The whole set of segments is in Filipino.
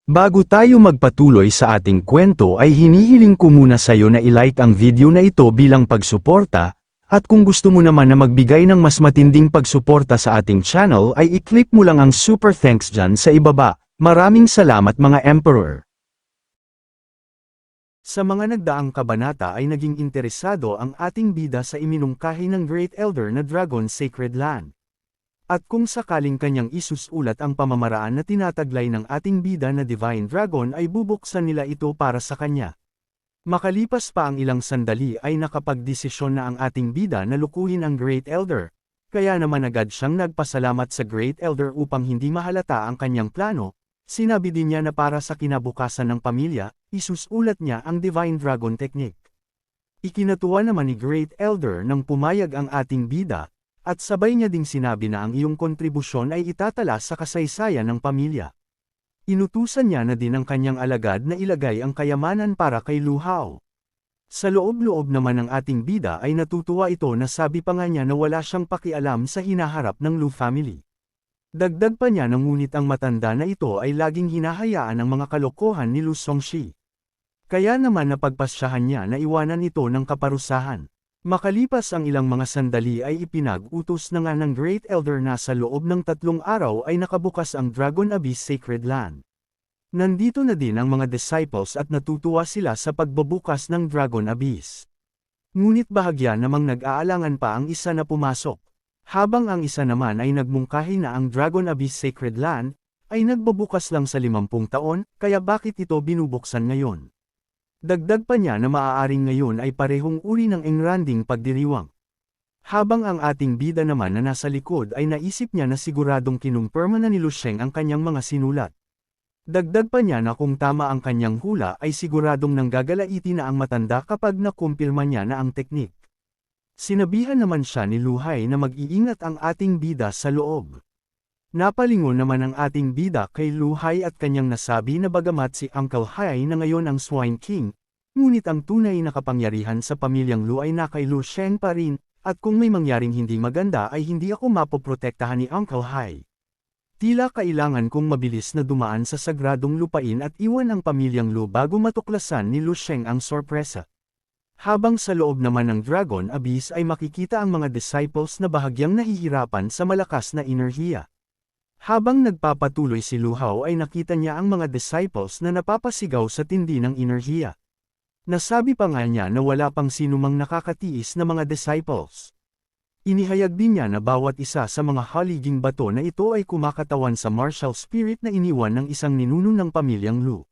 Bago tayo magpatuloy sa ating kwento ay hinihiling ko muna sa'yo na ilike ang video na ito bilang pagsuporta, at kung gusto mo naman na magbigay ng mas matinding pagsuporta sa ating channel ay i-click mo lang ang super thanks dyan sa ibaba. Maraming salamat mga Emperor! Sa mga nagdaang kabanata ay naging interesado ang ating bida sa iminungkahi ng Great Elder na Dragon Sacred Land. At kung sakaling kanyang isusulat ang pamamaraan na tinataglay ng ating bida na Divine Dragon ay bubuksan nila ito para sa kanya. Makalipas pa ang ilang sandali ay nakapagdesisyon na ang ating bida na lukuhin ang Great Elder, kaya naman agad siyang nagpasalamat sa Great Elder upang hindi mahalata ang kanyang plano. Sinabi din niya na para sa kinabukasan ng pamilya, isusulat niya ang Divine Dragon Technique. Ikinatuwa naman ni Great Elder nang pumayag ang ating bida, at sabay niya ding sinabi na ang iyong kontribusyon ay itatala sa kasaysayan ng pamilya. Inutusan niya na din ang kanyang alagad na ilagay ang kayamanan para kay Lu Hao. Sa loob-loob naman ng ating bida ay natutuwa ito na sabi pa nga niya na wala siyang pakialam sa hinaharap ng Lu family. Dagdag pa niya na ngunit ang matanda na ito ay laging hinahayaan ng mga kalokohan ni Lu Songxi. Kaya naman napagpasyahan niya na iwanan ito ng kaparusahan. Makalipas ang ilang mga sandali ay ipinag-utos na nga ng Great Elder na sa loob ng 3 araw ay nakabukas ang Dragon Abyss Sacred Land. Nandito na din ang mga disciples at natutuwa sila sa pagbabukas ng Dragon Abyss. Ngunit bahagya namang nag-aalangan pa ang isa na pumasok. Habang ang isa naman ay nagmungkahi na ang Dragon Abyss Sacred Land, ay nagbabukas lang sa 50 taon, kaya bakit ito binubuksan ngayon? Dagdag pa niya na maaaring ngayon ay parehong uri ng engranding pagdiriwang. Habang ang ating bida naman na nasa likod ay naisip niya na siguradong kinumpirma na ni Lu Sheng ang kanyang mga sinulat. Dagdag pa niya na kung tama ang kanyang hula ay siguradong nanggagalaiti na ang matanda kapag nakumpirma niya na ang teknik. Sinabihan naman siya ni Lu Hai na mag-iingat ang ating bida sa loob. Napalingon naman ang ating bida kay Lu Hai at kanyang nasabi na bagamat si Uncle Hai na ngayon ang Swine King, ngunit ang tunay na kapangyarihan sa pamilyang Lu ay na kay Lu Sheng pa rin, at kung may mangyaring hindi maganda ay hindi ako mapoprotektahan ni Uncle Hai. Tila kailangan kong mabilis na dumaan sa sagradong lupain at iwan ang pamilyang Lu bago matuklasan ni Lu Sheng ang sorpresa. Habang sa loob naman ng Dragon Abyss ay makikita ang mga disciples na bahagyang nahihirapan sa malakas na enerhiya. Habang nagpapatuloy si Lu Hao ay nakita niya ang mga disciples na napapasigaw sa tindi ng enerhiya. Nasabi pa nga niya na wala pang sinumang nakakatiis na mga disciples. Inihayag din niya na bawat isa sa mga haliging bato na ito ay kumakatawan sa martial spirit na iniwan ng isang ninuno ng pamilyang Lu.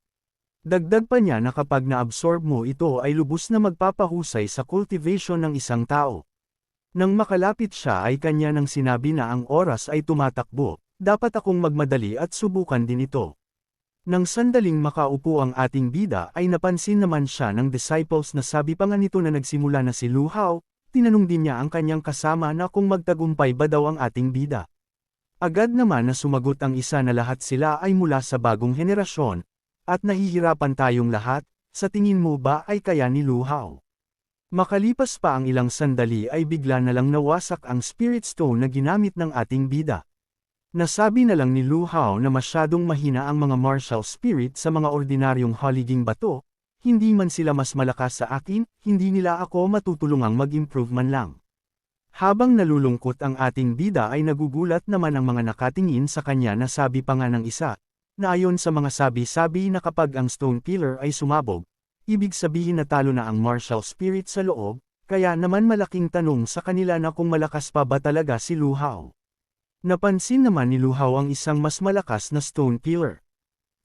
Dagdag pa niya na kapag na-absorb mo ito ay lubos na magpapahusay sa cultivation ng isang tao. Nang makalapit siya ay kanya nang sinabi na ang oras ay tumatakbo. Dapat akong magmadali at subukan din ito. Nang sandaling makaupo ang ating bida ay napansin naman siya ng disciples na sabi pa nga nito na nagsimula na si Lu Hao, tinanong din niya ang kanyang kasama na kung magtagumpay ba daw ang ating bida. Agad naman na sumagot ang isa na lahat sila ay mula sa bagong henerasyon, at nahihirapan tayong lahat, sa tingin mo ba ay kaya ni Lu Hao? Makalipas pa ang ilang sandali ay bigla na lang nawasak ang Spirit Stone na ginamit ng ating bida. Nasabi na lang ni Lu Hao na masyadong mahina ang mga martial spirit sa mga ordinaryong haliging bato, hindi man sila mas malakas sa akin, hindi nila ako matutulungang mag-improve man lang. Habang nalulungkot ang ating bida ay nagugulat naman ang mga nakatingin sa kanya na sabi pa nga ng isa, na ayon sa mga sabi-sabi na kapag ang stone pillar ay sumabog, ibig sabihin na talo na ang martial spirit sa loob, kaya naman malaking tanong sa kanila na kung malakas pa ba talaga si Lu Hao. Napansin naman ni Lu Hao ang isang mas malakas na stone pillar.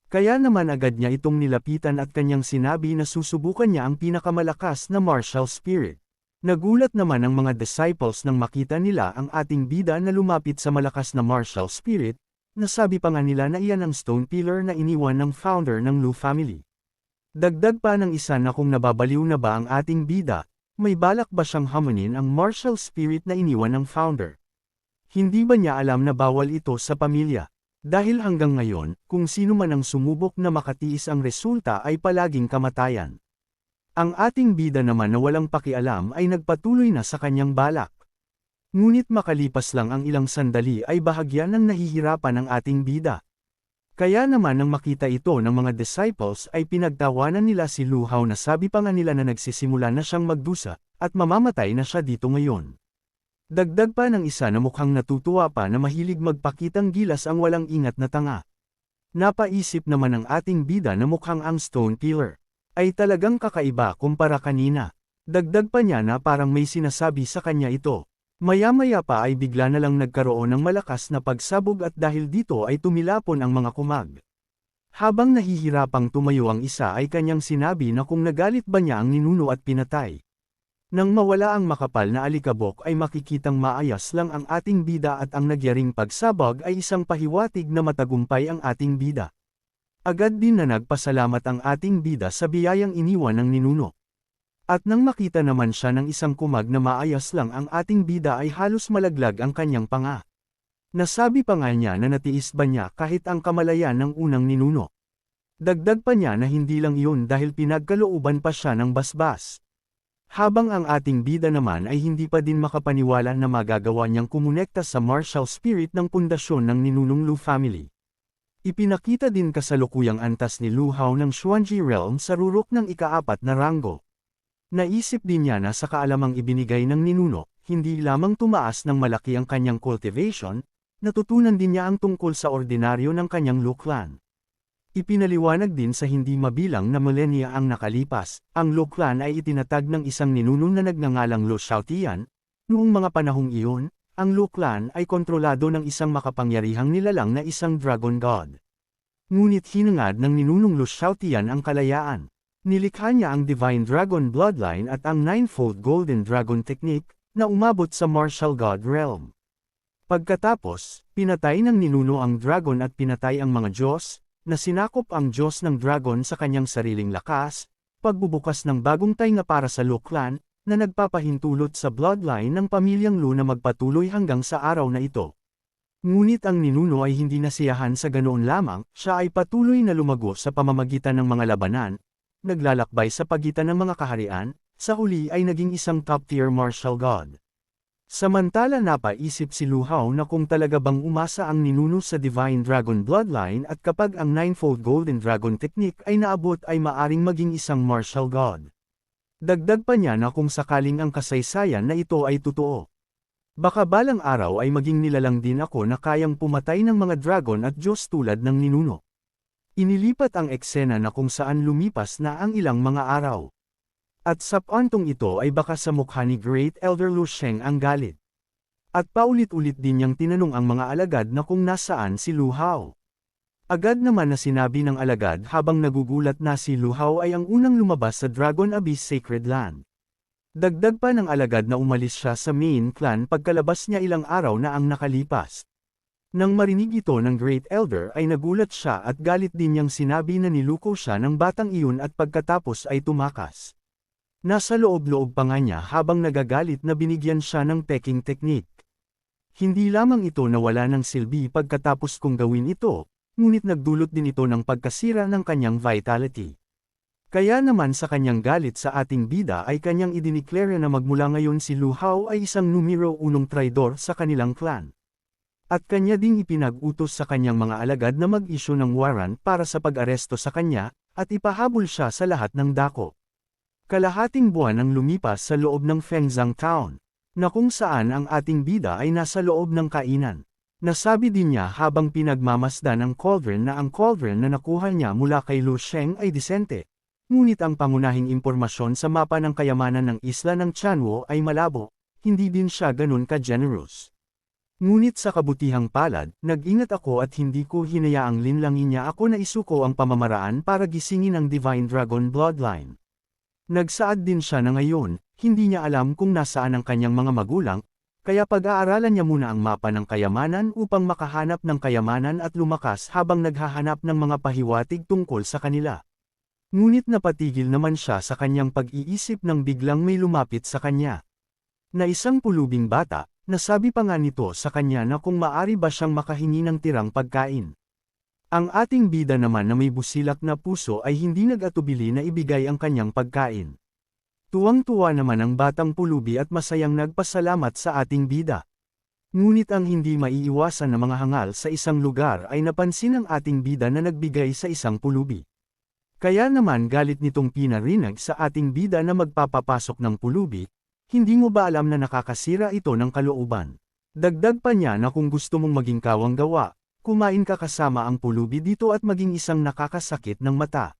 Kaya naman agad niya itong nilapitan at kanyang sinabi na susubukan niya ang pinakamalakas na martial spirit. Nagulat naman ang mga disciples nang makita nila ang ating bida na lumapit sa malakas na martial spirit, nasabi pa nga nila na iyan ang stone pillar na iniwan ng founder ng Lu family. Dagdag pa ng isa na kung nababaliw na ba ang ating bida, may balak ba siyang hamunin ang martial spirit na iniwan ng founder. Hindi ba niya alam na bawal ito sa pamilya? Dahil hanggang ngayon, kung sino man ang sumubok na makatiis ang resulta ay palaging kamatayan. Ang ating bida naman na walang pakialam ay nagpatuloy na sa kanyang balak. Ngunit makalipas lang ang ilang sandali ay bahagya ng nahihirapan ang ating bida. Kaya naman nang makita ito ng mga disciples ay pinagtawanan nila si Lu Hao na sabi pa nga nila na nagsisimula na siyang magdusa, at mamamatay na siya dito ngayon. Dagdag pa ng isa na mukhang natutuwa pa na mahilig magpakitang gilas ang walang ingat na tanga. Napaisip naman ang ating bida na mukhang ang Stone Pillar ay talagang kakaiba kumpara kanina. Dagdag pa niya na parang may sinasabi sa kanya ito. Maya-maya pa ay bigla na lang nagkaroon ng malakas na pagsabog at dahil dito ay tumilapon ang mga kumag. Habang nahihirapang tumayo ang isa ay kanyang sinabi na kung nagalit ba niya ang ninuno at pinatay. Nang mawala ang makapal na alikabok ay makikitang maayos lang ang ating bida at ang nagyaring pagsabog ay isang pahiwatig na matagumpay ang ating bida. Agad din na nagpasalamat ang ating bida sa biyayang iniwan ng ninuno. At nang makita naman siya ng isang kumag na maayos lang ang ating bida ay halos malaglag ang kanyang panga. Nasabi pa nga niya na natiis ba niya kahit ang kamalayan ng unang ninuno. Dagdag pa niya na hindi lang iyon dahil pinagkalooban pa siya ng basbas. Habang ang ating bida naman ay hindi pa din makapaniwala na magagawa niyang kumonekta sa martial spirit ng pundasyon ng ninunong Lu family. Ipinakita din kasalukuyang antas ni Lu Hao ng Xuanji Realm sa rurok ng ika-4 na ranggo. Naisip din niya na sa kaalamang ibinigay ng ninuno, hindi lamang tumaas ng malaki ang kanyang cultivation, natutunan din niya ang tungkol sa ordinaryo ng kanyang Lu clan. Ipinaliwanag din sa hindi mabilang na milenya ang nakalipas, ang Lu clan ay itinatag ng isang ninuno na nagngangalang Lu Xiaotian. Noong mga panahong iyon, ang Lu clan ay kontrolado ng isang makapangyarihang nilalang na isang dragon god. Ngunit hinangad ng ninunong Lu Xiaotian ang kalayaan. Nilikha niya ang Divine Dragon Bloodline at ang Ninefold Golden Dragon Technique, na umabot sa Martial God Realm. Pagkatapos, pinatay ng ninuno ang dragon at pinatay ang mga Diyos, na sinakop ang Diyos ng dragon sa kanyang sariling lakas, pagbubukas ng bagong tainga para sa Lu clan, na nagpapahintulot sa bloodline ng pamilyang Lu na magpatuloy hanggang sa araw na ito. Ngunit ang ninuno ay hindi nasiyahan sa ganoon lamang, siya ay patuloy na lumago sa pamamagitan ng mga labanan, naglalakbay sa pagitan ng mga kaharian, sa huli ay naging isang top-tier martial god. Samantala napaisip si Lu Hao na kung talaga bang umasa ang ninuno sa Divine Dragon Bloodline at kapag ang Ninefold Golden Dragon Technique ay naabot ay maaring maging isang martial god. Dagdag pa niya na kung sakaling ang kasaysayan na ito ay totoo. Baka balang araw ay maging nilalang din ako na kayang pumatay ng mga dragon at Diyos tulad ng ninuno. Inilipat ang eksena na kung saan lumipas na ang ilang mga araw. At sa pantong ito ay baka sa mukha ni Great Elder Lu Sheng ang galit. At paulit-ulit din niyang tinanong ang mga alagad na kung nasaan si Lu Hao. Agad naman na sinabi ng alagad habang nagugulat na si Lu Hao ay ang unang lumabas sa Dragon Abyss Sacred Land. Dagdag pa ng alagad na umalis siya sa main clan pagkalabas niya ilang araw na ang nakalipas. Nang marinig ito ng Great Elder ay nagulat siya at galit din niyang sinabi na niluko siya ng batang iyon at pagkatapos ay tumakas. Nasa loob-loob pa nga niya habang nagagalit na binigyan siya ng peking technique. Hindi lamang ito nawala ng silbi pagkatapos kong gawin ito, ngunit nagdulot din ito ng pagkasira ng kanyang vitality. Kaya naman sa kanyang galit sa ating bida ay kanyang idineclare na magmula ngayon si Lu Hao ay isang numero 1 traidor sa kanilang clan. At kanya ding ipinag-utos sa kanyang mga alagad na mag-issue ng warrant para sa pag-aresto sa kanya, at ipahabol siya sa lahat ng dako. Kalahating buwan ang lumipas sa loob ng Fengzang Town, na kung saan ang ating bida ay nasa loob ng kainan. Nasabi din niya habang pinagmamasdan ang cauldron na ang cauldron na nakuha niya mula kay Lu Sheng ay disente. Ngunit ang pangunahing impormasyon sa mapa ng kayamanan ng isla ng Chanwo ay malabo, hindi din siya ganun ka-generous. Ngunit sa kabutihang palad, nag-ingat ako at hindi ko hinayaang linlangin niya ako na isuko ang pamamaraan para gisingin ang Divine Dragon Bloodline. Nagsaad din siya na ngayon, hindi niya alam kung nasaan ang kanyang mga magulang, kaya pag-aaralan niya muna ang mapa ng kayamanan upang makahanap ng kayamanan at lumakas habang naghahanap ng mga pahiwatig tungkol sa kanila. Ngunit napatigil naman siya sa kanyang pag-iisip nang biglang may lumapit sa kanya. Na isang pulubing bata, nasabi pa nga nito sa kanya na kung maari ba siyang makahingi ng tirang pagkain. Ang ating bida naman na may busilak na puso ay hindi nag-atubili na ibigay ang kanyang pagkain. Tuwang-tuwa naman ang batang pulubi at masayang nagpasalamat sa ating bida. Ngunit ang hindi maiiwasan na mga hangal sa isang lugar ay napansin ng ating bida na nagbigay sa isang pulubi. Kaya naman galit nitong pinarinig sa ating bida na magpapapasok ng pulubi, hindi mo ba alam na nakakasira ito ng kalooban? Dagdag pa niya na kung gusto mong maging kawang gawa, kumain ka kasama ang pulubi dito at maging isang nakakasakit ng mata.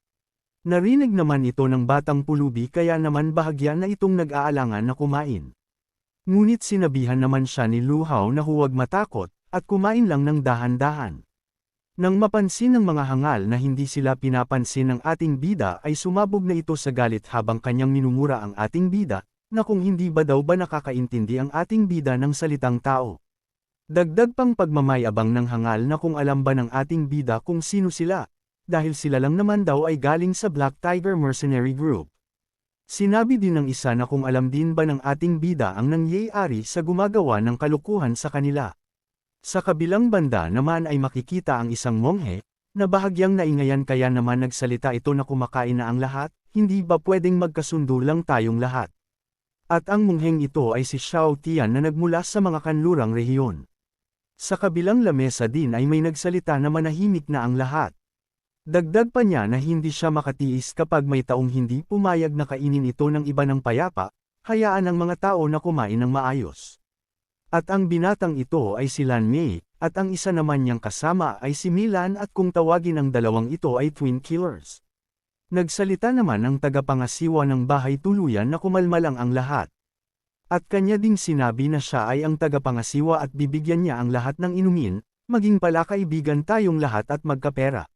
Narinig naman ito ng batang pulubi kaya naman bahagya na itong nag-aalangan na kumain. Ngunit sinabihan naman siya ni Luhaw na huwag matakot, at kumain lang ng dahan-dahan. Nang mapansin ng mga hangal na hindi sila pinapansin ng ating bida ay sumabog na ito sa galit habang kanyang minumura ang ating bida, na kung hindi ba daw ba nakakaintindi ang ating bida ng salitang tao. Dagdag pang pagmamayabang ng hangal na kung alam ba ng ating bida kung sino sila, dahil sila lang naman daw ay galing sa Black Tiger Mercenary Group. Sinabi din ng isa na kung alam din ba ng ating bida ang nangyayari sa gumagawa ng kalukuhan sa kanila. Sa kabilang banda naman ay makikita ang isang monghe, na bahagyang naingayan kaya naman nagsalita ito na kumakain na ang lahat, hindi ba pwedeng magkasundo lang tayong lahat. At ang mongheng ito ay si Xiao Tian na nagmula sa mga kanlurang rehiyon. Sa kabilang lamesa din ay may nagsalita na manahimik na ang lahat. Dagdag pa niya na hindi siya makatiis kapag may taong hindi pumayag na kainin ito ng iba ng payapa, hayaan ang mga tao na kumain ng maayos. At ang binatang ito ay si Lan Mei, at ang isa naman niyang kasama ay si Milan at kung tawagin ang dalawang ito ay twin killers. Nagsalita naman ang tagapangasiwa ng bahay tuluyan na kumalmalang ang lahat. At kanya ding sinabi na siya ay ang tagapangasiwa at bibigyan niya ang lahat ng inumin, maging pala kaibigan tayong lahat at magkapera.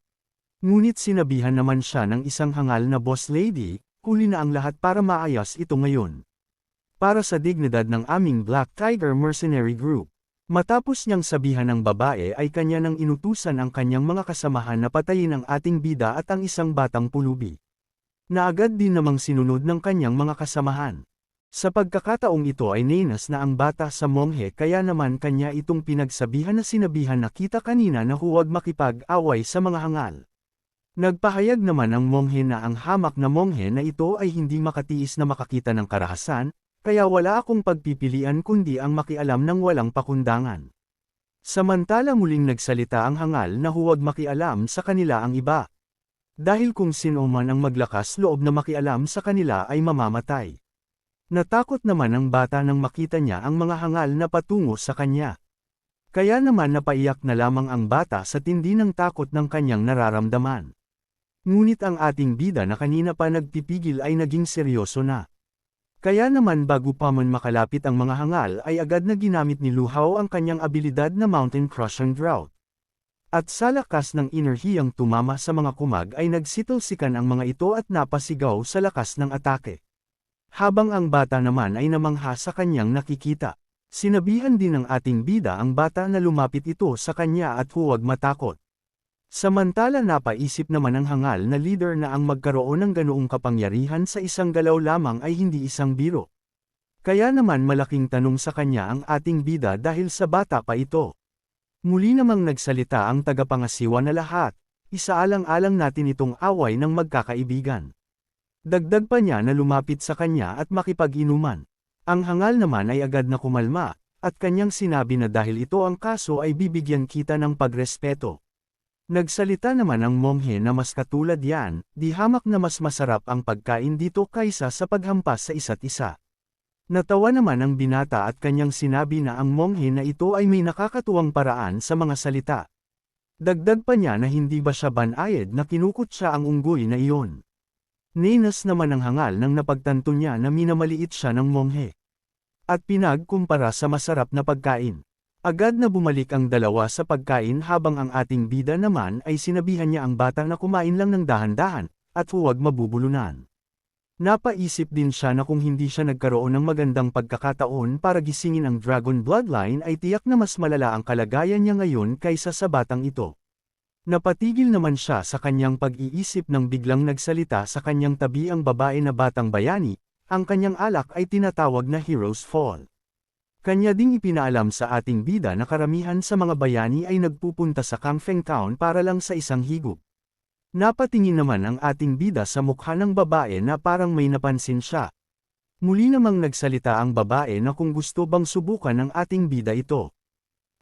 Ngunit sinabihan naman siya ng isang hangal na boss lady, huli na ang lahat para maayos ito ngayon. Para sa dignidad ng aming Black Tiger Mercenary Group. Matapos niyang sabihan ng babae ay kanya nang inutusan ang kanyang mga kasamahan na patayin ang ating bida at ang isang batang pulubi. Na agad din namang sinunod ng kanyang mga kasamahan. Sa pagkakataong ito ay nainas na ang bata sa monghe kaya naman kanya itong pinagsabihan na sinabihan na kita kanina na huwag makipag-away sa mga hangal. Nagpahayag naman ang monghe na ang hamak na monghe na ito ay hindi makatiis na makakita ng karahasan, kaya wala akong pagpipilian kundi ang makialam ng walang pakundangan. Samantala muling nagsalita ang hangal na huwag makialam sa kanila ang iba. Dahil kung sino man ang maglakas loob na makialam sa kanila ay mamamatay. Natakot naman ang bata nang makita niya ang mga hangal na patungo sa kanya. Kaya naman napaiyak na lamang ang bata sa tindi ng takot ng kanyang nararamdaman. Ngunit ang ating bida na kanina pa nagpipigil ay naging seryoso na. Kaya naman bago pa man makalapit ang mga hangal ay agad na ginamit ni Luhaw ang kanyang abilidad na Mountain Crushing Drought. At sa lakas ng enerhiyang tumama sa mga kumag ay nagsitulsikan ang mga ito at napasigaw sa lakas ng atake. Habang ang bata naman ay namangha sa kanyang nakikita. Sinabihan din ng ating bida ang bata na lumapit ito sa kanya at huwag matakot. Samantala napaisip naman ang hangal na leader na ang magkaroon ng ganoong kapangyarihan sa isang galaw lamang ay hindi isang biro. Kaya naman malaking tanong sa kanya ang ating bida dahil sa bata pa ito. Muli namang nagsalita ang tagapangasiwa na lahat, isaalang-alang natin itong away ng magkakaibigan. Dagdag pa niya na lumapit sa kanya at makipag-inuman. Ang hangal naman ay agad na kumalma, at kanyang sinabi na dahil ito ang kaso ay bibigyan kita ng pagrespeto. Nagsalita naman ang monghe na mas katulad yan, di hamak na mas masarap ang pagkain dito kaysa sa paghampas sa isa't isa. Natawa naman ang binata at kanyang sinabi na ang monghe na ito ay may nakakatuwang paraan sa mga salita. Dagdag pa niya na hindi ba siya banayad na kinukutsa ang unggoy na iyon. Ninas naman ang hangal nang napagtanto niya na minamaliit siya ng monghe. At pinagkumpara sa masarap na pagkain. Agad na bumalik ang dalawa sa pagkain habang ang ating bida naman ay sinabihan niya ang bata na kumain lang ng dahan-dahan, at huwag mabubulunan. Napaisip din siya na kung hindi siya nagkaroon ng magandang pagkakataon para gisingin ang Dragon Bloodline ay tiyak na mas malala ang kalagayan niya ngayon kaysa sa batang ito. Napatigil naman siya sa kanyang pag-iisip nang biglang nagsalita sa kanyang tabi ang babae na batang bayani, ang kanyang alak ay tinatawag na Heroes Fall. Kanya ding ipinaalam sa ating bida na karamihan sa mga bayani ay nagpupunta sa Kangfeng Town para lang sa isang higop. Napatingin naman ang ating bida sa mukha ng babae na parang may napansin siya. Muli namang nagsalita ang babae na kung gusto bang subukan ng ating bida ito.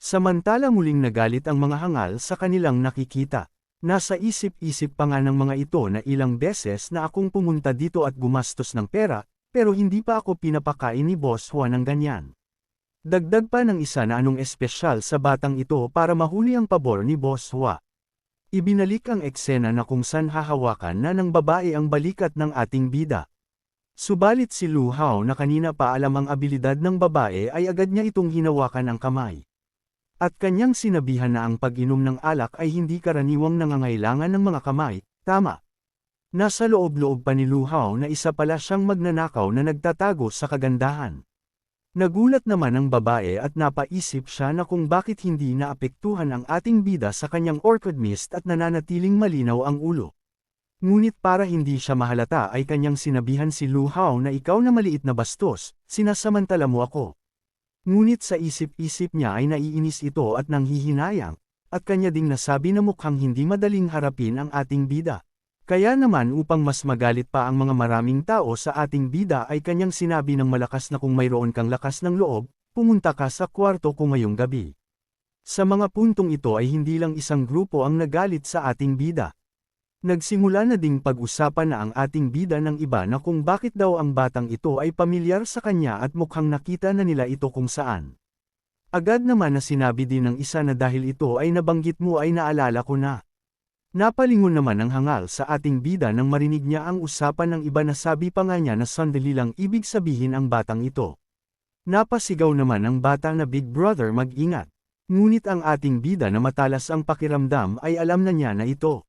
Samantala muling nagalit ang mga hangal sa kanilang nakikita. Nasa isip-isip pa nga ng mga ito na ilang beses na akong pumunta dito at gumastos ng pera, pero hindi pa ako pinapakain ni Boss Juan ng ganyan. Dagdag pa ng isa na anong espesyal sa batang ito para mahuli ang pabor ni Boss Juan. Ibinalik ang eksena na kung saan hahawakan na ng babae ang balikat ng ating bida. Subalit si Lu Hao na kanina pa alam ang abilidad ng babae ay agad niya itong hinawakan ang kamay. At kanyang sinabihan na ang pag-inom ng alak ay hindi karaniwang nangangailangan ng mga kamay, tama. Nasa loob-loob pa ni Lu Hao na isa pala siyang magnanakaw na nagtatago sa kagandahan. Nagulat naman ang babae at napaisip siya na kung bakit hindi naapektuhan ang ating bida sa kanyang orchid mist at nananatiling malinaw ang ulo. Ngunit para hindi siya mahalata ay kanyang sinabihan si Lu Hao na ikaw na maliit na bastos, sinasamantala mo ako. Ngunit sa isip-isip niya ay naiinis ito at nanghihinayang, at kanya ding nasabi na mukhang hindi madaling harapin ang ating bida. Kaya naman upang mas magalit pa ang mga maraming tao sa ating bida ay kanyang sinabi ng malakas na kung mayroon kang lakas ng loob, pumunta ka sa kwarto ko ngayong gabi. Sa mga puntong ito ay hindi lang isang grupo ang nagalit sa ating bida. Nagsimula na ding pag-usapan na ang ating bida ng iba na kung bakit daw ang batang ito ay pamilyar sa kanya at mukhang nakita na nila ito kung saan. Agad naman na sinabi din ng isa na dahil ito ay nabanggit mo ay naalala ko na. Napalingon naman ang hangal sa ating bida nang marinig niya ang usapan ng iba na sabi pa nga niya na sandali lang ibig sabihin ang batang ito. Napasigaw naman ang bata na Big Brother mag-ingat. Ngunit ang ating bida na matalas ang pakiramdam ay alam na niya na ito.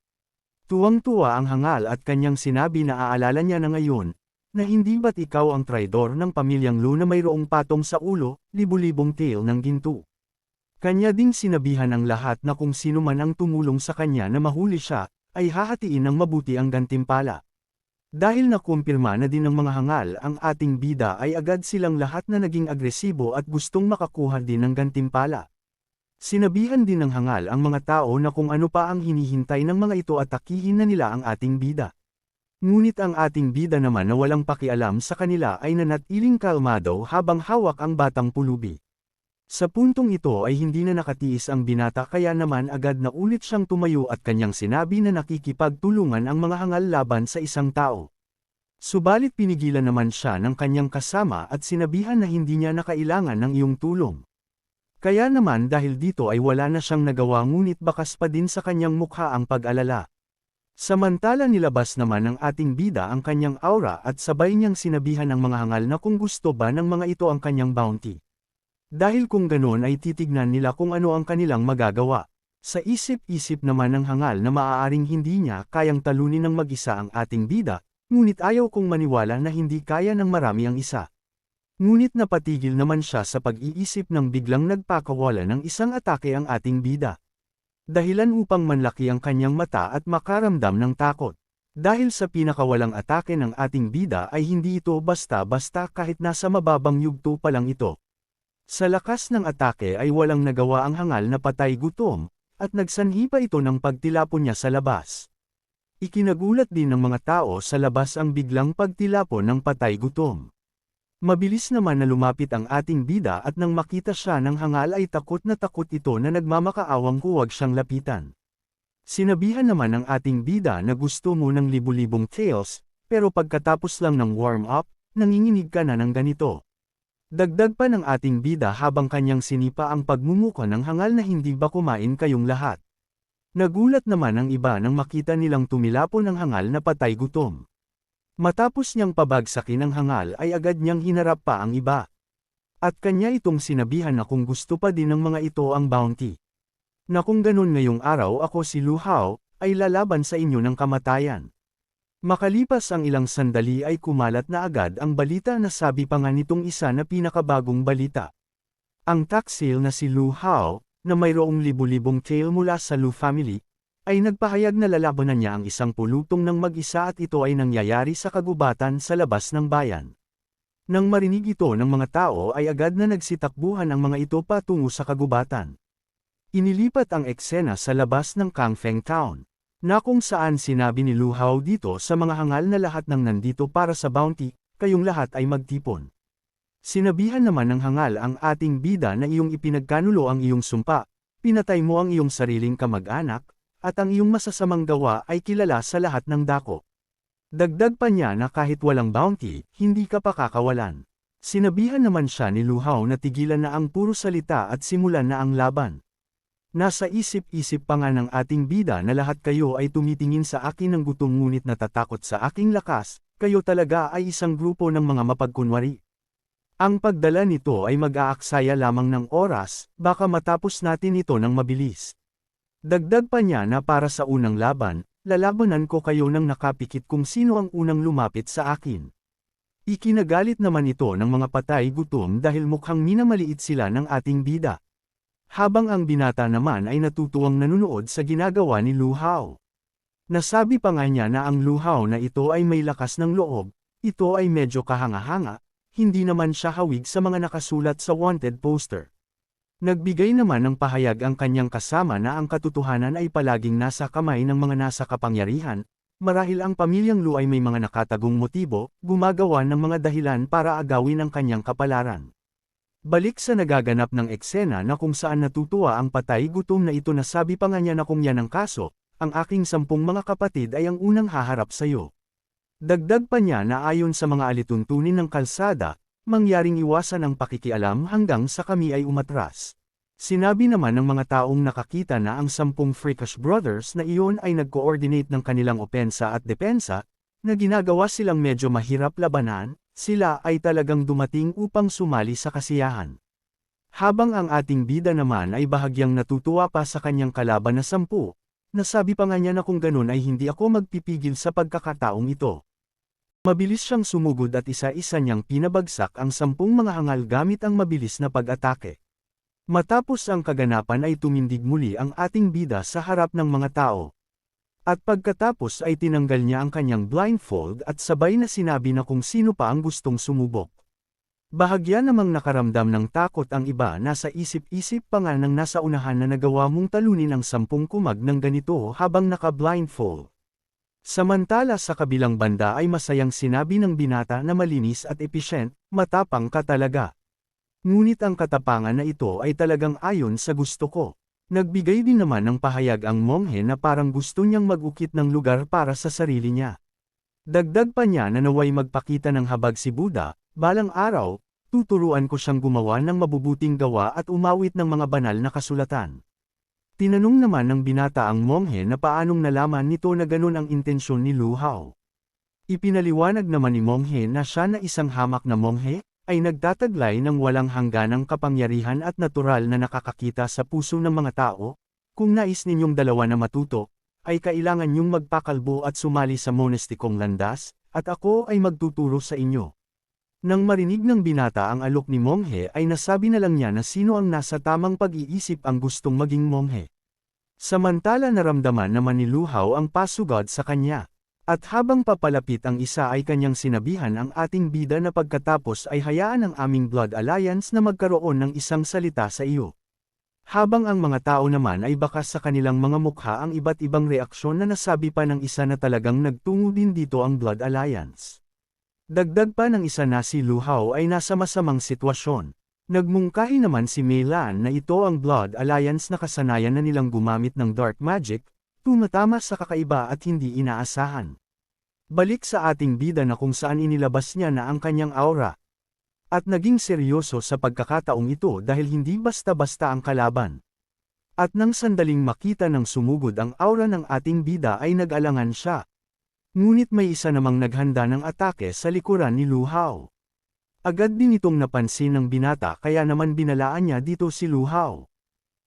Tuwang-tuwa ang hangal at kanyang sinabi na aalala niya na ngayon, na hindi ba't ikaw ang traidor ng pamilyang Lu na mayroong patong sa ulo, libu-libong tail ng ginto. Kanya ding sinabihan ang lahat na kung sino man ang tumulong sa kanya na mahuli siya, ay hahatiin ng mabuti ang gantimpala. Dahil nakumpirma na din ng mga hangal ang ating bida ay agad silang lahat na naging agresibo at gustong makakuha din ng gantimpala. Sinabihan din ng hangal ang mga tao na kung ano pa ang hinihintay ng mga ito at atakihin na nila ang ating bida. Ngunit ang ating bida naman na walang pakialam sa kanila ay nanatiling kalmado habang hawak ang batang pulubi. Sa puntong ito ay hindi na nakatiis ang binata kaya naman agad na ulit siyang tumayo at kanyang sinabi na nakikipagtulungan ang mga hangal laban sa isang tao. Subalit pinigilan naman siya ng kanyang kasama at sinabihan na hindi niya nakailangan ng iyong tulong. Kaya naman dahil dito ay wala na siyang nagawa ngunit bakas pa din sa kanyang mukha ang pag-alala. Samantala nilabas naman ng ating bida ang kanyang aura at sabay niyang sinabihan ng mga hangal na kung gusto ba ng mga ito ang kanyang bounty. Dahil kung ganoon ay titignan nila kung ano ang kanilang magagawa. Sa isip-isip naman ng hangal na maaaring hindi niya kayang talunin ng mag-isa ang ating bida, ngunit ayaw kong maniwala na hindi kaya ng marami ang isa. Ngunit napatigil naman siya sa pag-iisip nang biglang nagpakawala ng isang atake ang ating bida. Dahilan upang manlaki ang kanyang mata at makaramdam ng takot. Dahil sa pinakawalang atake ng ating bida ay hindi ito basta-basta kahit nasa mababang yugto pa lang ito. Sa lakas ng atake ay walang nagawa ang hangal na patay gutom, at nagsanhi pa ito ng pagtilapon niya sa labas. Ikinagulat din ng mga tao sa labas ang biglang pagtilapon ng patay gutom. Mabilis naman na lumapit ang ating bida at nang makita siya ng hangal ay takot na takot ito na nagmamakaawang huwag siyang lapitan. Sinabihan naman ng ating bida na gusto mo ng libu-libong tails, pero pagkatapos lang ng warm-up, nanginginig ka na ng ganito. Dagdag pa ng ating bida habang kanyang sinipa ang pagmumuka ng hangal na hindi ba kumain kayong lahat. Nagulat naman ang iba nang makita nilang tumilapon ang hangal na patay gutom. Matapos niyang pabagsakin ang hangal ay agad niyang hinarap pa ang iba. At kanya itong sinabihan na kung gusto pa din ng mga ito ang bounty. Na kung ganun ngayong araw ako si Lu Hao, ay lalaban sa inyo ng kamatayan. Makalipas ang ilang sandali ay kumalat na agad ang balita na sabi pa nga nitong isa na pinakabagong balita. Ang taksil na si Lu Hao, na mayroong libu-libong tail mula sa Lu family, ay nagpahayag na lalabanan niya ang isang pulutong ng mag-isa at ito ay nangyayari sa kagubatan sa labas ng bayan. Nang marinig ito ng mga tao ay agad na nagsitakbuhan ang mga ito patungo sa kagubatan. Inilipat ang eksena sa labas ng Kangfeng Town, na kung saan sinabi ni Lu Hao dito sa mga hangal na lahat ng nandito para sa bounty, kayong lahat ay magtipon. Sinabihan naman ng hangal ang ating bida na iyong ipinagkanulo ang iyong sumpa, pinatay mo ang iyong sariling kamag-anak, at ang iyong masasamang gawa ay kilala sa lahat ng dako. Dagdag pa niya na kahit walang bounty, hindi ka pakakawalan. Sinabihan naman siya ni Lu Hao na tigilan na ang puro salita at simulan na ang laban. Nasa isip-isip pa nga ng ating bida na lahat kayo ay tumitingin sa akin ng gutom ngunit natatakot sa aking lakas, kayo talaga ay isang grupo ng mga mapagkunwari. Ang pagdala nito ay mag-aaksaya lamang ng oras, baka matapos natin ito ng mabilis. Dagdag pa niya na para sa unang laban, lalabanan ko kayo ng nakapikit kung sino ang unang lumapit sa akin. Ikinagalit naman ito ng mga patay gutom dahil mukhang minamaliit sila ng ating bida. Habang ang binata naman ay natutuwang nanunood sa ginagawa ni Lu Hao. Nasabi pa nga niya na ang Lu Hao na ito ay may lakas ng loob, ito ay medyo kahanga-hanga, hindi naman siya hawig sa mga nakasulat sa wanted poster. Nagbigay naman ng pahayag ang kanyang kasama na ang katotohanan ay palaging nasa kamay ng mga nasa kapangyarihan, marahil ang pamilyang Lu ay may mga nakatagong motibo, gumagawa ng mga dahilan para agawin ang kanyang kapalaran. Balik sa nagaganap ng eksena na kung saan natutuwa ang patay gutom na ito, nasabi pa nga niya na kung yan ang kaso, ang aking 10 mga kapatid ay ang unang haharap sa iyo. Dagdag pa niya na ayon sa mga alituntunin ng kalsada, mangyaring iwasan ang pakikialam hanggang sa kami ay umatras. Sinabi naman ng mga taong nakakita na ang 10 freakish brothers na iyon ay nag-coordinate ng kanilang opensa at depensa, na ginagawa silang medyo mahirap labanan, sila ay talagang dumating upang sumali sa kasiyahan. Habang ang ating bida naman ay bahagyang natutuwa pa sa kanyang kalaban na 10, nasabi pa nga niya na kung ganun ay hindi ako magpipigil sa pagkakataong ito. Mabilis siyang sumugod at isa-isa niyang pinabagsak ang 10 mga hangal gamit ang mabilis na pag-atake. Matapos ang kaganapan ay tumindig muli ang ating bida sa harap ng mga tao. At pagkatapos ay tinanggal niya ang kanyang blindfold at sabay na sinabi na kung sino pa ang gustong sumubok. Bahagya namang nakaramdam ng takot ang iba, nasa isip-isip pa nga nang nasa unahan na nagawa mong talunin ang 10 kumag ng ganito habang naka-blindfold. Samantala sa kabilang banda ay masayang sinabi ng binata na malinis at efficient, matapang ka talaga. Ngunit ang katapangan na ito ay talagang ayon sa gusto ko. Nagbigay din naman ng pahayag ang monghe na parang gusto niyang mag-ukit ng lugar para sa sarili niya. Dagdag pa niya na naway magpakita ng habag si Buddha, balang araw, tuturuan ko siyang gumawa ng mabubuting gawa at umawit ng mga banal na kasulatan. Tinanong naman ng binata ang monghe na paanong nalaman nito na ganun ang intensyon ni Lu Hao. Ipinaliwanag naman ni monghe na siya na isang hamak na monghe, ay nagtataglay ng walang hangganang kapangyarihan at natural na nakakakita sa puso ng mga tao. Kung nais ninyong dalawa na matuto, ay kailangan niyong magpakalbo at sumali sa monastikong landas, at ako ay magtuturo sa inyo. Nang marinig ng binata ang alok ni monghe ay nasabi na lang niya na sino ang nasa tamang pag-iisip ang gustong maging monghe. Samantala naramdaman naman ni Lu Hao ang pasugod sa kanya. At habang papalapit ang isa ay kanyang sinabihan ang ating bida na pagkatapos ay hayaan ang aming Blood Alliance na magkaroon ng isang salita sa iyo. Habang ang mga tao naman ay bakas sa kanilang mga mukha ang iba't ibang reaksyon na nasabi pa ng isa na talagang nagtungo din dito ang Blood Alliance. Dagdag pa ng isa na si Lu Hao ay nasa masamang sitwasyon. Nagmungkahi naman si Mei Lan na ito ang Blood Alliance na kasanayan na nilang gumamit ng dark magic, tumatama sa kakaiba at hindi inaasahan. Balik sa ating bida na kung saan inilabas niya na ang kanyang aura. At naging seryoso sa pagkakataong ito dahil hindi basta-basta ang kalaban. At nang sandaling makita ng sumugod ang aura ng ating bida ay nag-alangan siya. Ngunit may isa namang naghanda ng atake sa likuran ni Lu Hao. Agad din itong napansin ng binata kaya naman binalaan niya dito si Lu Hao.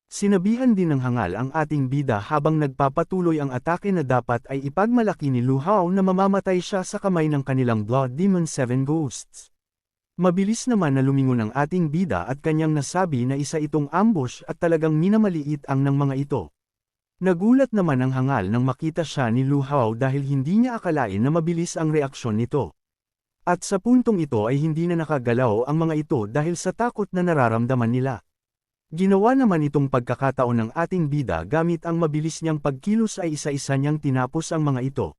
Sinabihan din ng hangal ang ating bida habang nagpapatuloy ang atake na dapat ay ipagmalaki ni Lu Hao na mamamatay siya sa kamay ng kanilang Blood Demon 7 Ghosts. Mabilis naman na lumingon ang ating bida at kanyang nasabi na isa itong ambush at talagang minamaliit ang ng mga ito. Nagulat naman ang hangal nang makita siya ni Lu Hao dahil hindi niya akalain na mabilis ang reaksyon nito. At sa puntong ito ay hindi na nakagalaw ang mga ito dahil sa takot na nararamdaman nila. Ginawa naman itong pagkakataon ng ating bida gamit ang mabilis niyang pagkilos ay isa-isa niyang tinapos ang mga ito.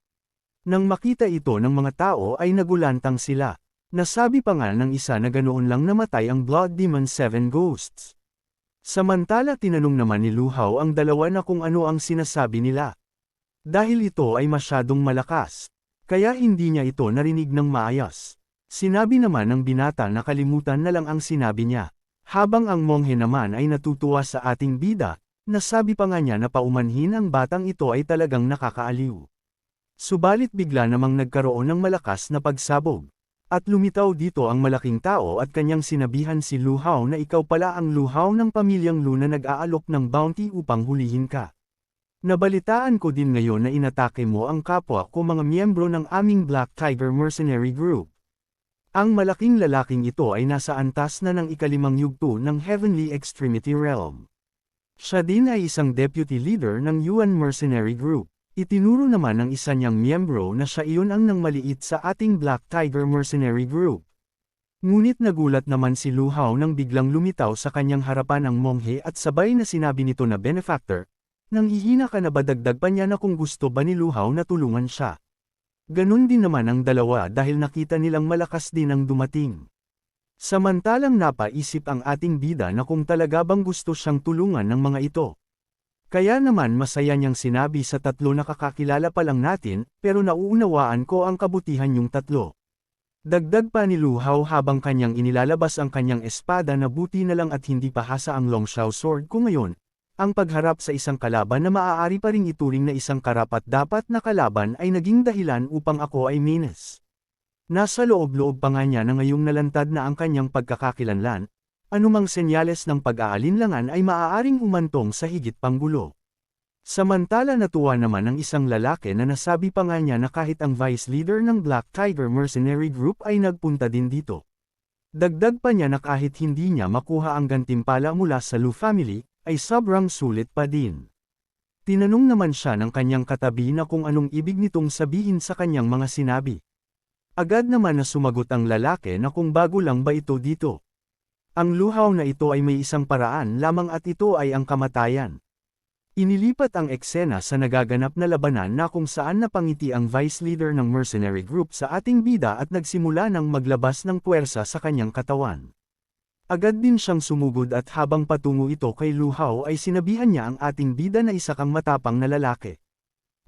Nang makita ito ng mga tao ay nagulantang sila. Nasabi pa nga ng isa na ganoon lang namatay ang Blood Demon 7 Ghosts. Samantala tinanong naman ni Luhao ang dalawa na kung ano ang sinasabi nila. Dahil ito ay masyadong malakas, kaya hindi niya ito narinig ng maayos. Sinabi naman ng binata na kalimutan na lang ang sinabi niya. Habang ang monghe naman ay natutuwa sa ating bida, nasabi pa nga niya na paumanhin ang batang ito ay talagang nakakaaliw. Subalit bigla namang nagkaroon ng malakas na pagsabog. At lumitaw dito ang malaking tao at kanyang sinabihan si Luhao na ikaw pala ang Luhao ng pamilyang Lu na nag-aalok ng bounty upang hulihin ka. Nabalitaan ko din ngayon na inatake mo ang kapwa ko mga miyembro ng aming Black Tiger Mercenary Group. Ang malaking lalaking ito ay nasa antas na ng ikalimang yugto ng Heavenly Extremity Realm. Siya din ay isang deputy leader ng Yuan Mercenary Group. Itinuro naman ng isa niyang miyembro na siya iyon ang nang maliit sa ating Black Tiger Mercenary Group. Ngunit nagulat naman si Luhao nang biglang lumitaw sa kanyang harapan ang monghe at sabay na sinabi nito na benefactor, nang hihina ka na ba dagdag pa niya na kung gusto ba ni Luhao na tulungan siya. Ganun din naman ang dalawa dahil nakita nilang malakas din ang dumating. Samantalang napaisip ang ating bida na kung talaga bang gusto siyang tulungan ng mga ito. Kaya naman masaya niyang sinabi sa tatlo na kakakilala pa lang natin, pero nauunawaan ko ang kabutihan yung tatlo. Dagdag pa ni Luhao habang kanyang inilalabas ang kanyang espada na buti na lang at hindi pahasa ang Longshao sword ko ngayon. Ang pagharap sa isang kalaban na maaari pa ring ituring na isang karapat-dapat na kalaban ay naging dahilan upang ako ay minus. Nasa loob-loob pa nga niya na ngayong nalantad na ang kanyang pagkakakilanlan, anumang senyales ng pag-aalinlangan ay maaaring umantong sa higit pang gulo. Samantala natuwa naman ang isang lalaki na nasabi pa nga niya na kahit ang vice leader ng Black Tiger Mercenary Group ay nagpunta din dito. Dagdag pa niya na kahit hindi niya makuha ang gantimpala mula sa Lu family, ay sobrang sulit pa din. Tinanong naman siya ng kanyang katabi na kung anong ibig nitong sabihin sa kanyang mga sinabi. Agad naman na sumagot ang lalaki na kung bago lang ba ito dito. Ang Luhao na ito ay may isang paraan lamang at ito ay ang kamatayan. Inilipat ang eksena sa nagaganap na labanan na kung saan napangiti ang vice leader ng mercenary group sa ating bida at nagsimula ng maglabas ng puwersa sa kanyang katawan. Agad din siyang sumugod at habang patungo ito kay Luhao ay sinabihan niya ang ating bida na isa kang matapang na lalaki.